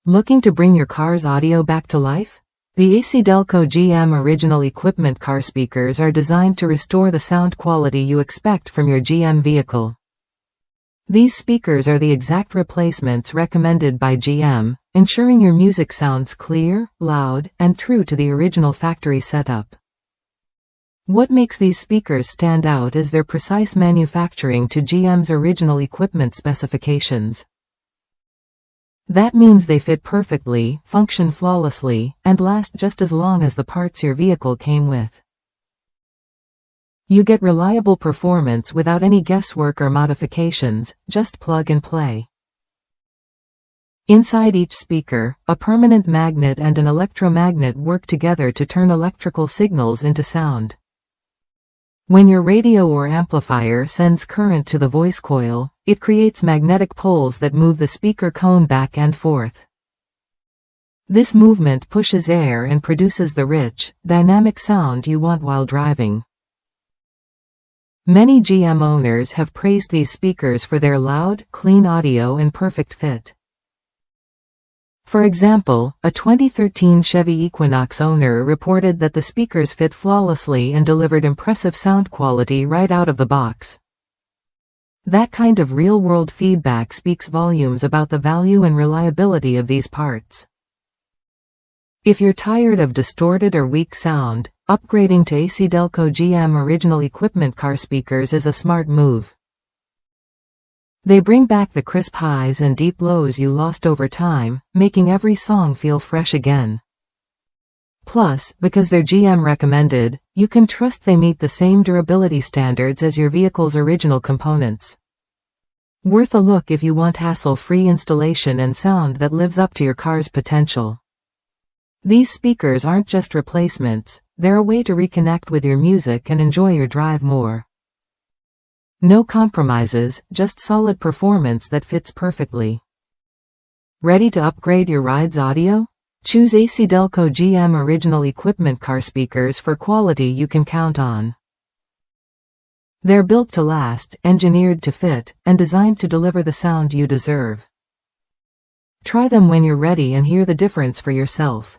Looking to bring your car's audio back to life? The ACDelco GM Original Equipment car speakers are designed to restore the sound quality you expect from your GM vehicle. These speakers are the exact replacements recommended by GM, ensuring your music sounds clear, loud, and true to the original factory setup. What makes these speakers stand out is their precise manufacturing to GM's original equipment specifications. That means they fit perfectly, function flawlessly, and last just as long as the parts your vehicle came with. You get reliable performance without any guesswork or modifications, just plug and play. Inside each speaker, a permanent magnet and an electromagnet work together to turn electrical signals into sound. When your radio or amplifier sends current to the voice coil, it creates magnetic poles that move the speaker cone back and forth. This movement pushes air and produces the rich, dynamic sound you want while driving. Many GM owners have praised these speakers for their loud, clean audio and perfect fit. For example, a 2013 Chevy Equinox owner reported that the speakers fit flawlessly and delivered impressive sound quality right out of the box. That kind of real-world feedback speaks volumes about the value and reliability of these parts. If you're tired of distorted or weak sound, upgrading to ACDelco GM Original Equipment car speakers is a smart move. They bring back the crisp highs and deep lows you lost over time, making every song feel fresh again. Plus, because they're GM recommended, you can trust they meet the same durability standards as your vehicle's original components. Worth a look if you want hassle-free installation and sound that lives up to your car's potential. These speakers aren't just replacements, they're a way to reconnect with your music and enjoy your drive more. No compromises, just solid performance that fits perfectly. Ready to upgrade your ride's audio? Choose ACDelco GM Original Equipment car speakers for quality you can count on. They're built to last, engineered to fit, and designed to deliver the sound you deserve. Try them when you're ready and hear the difference for yourself.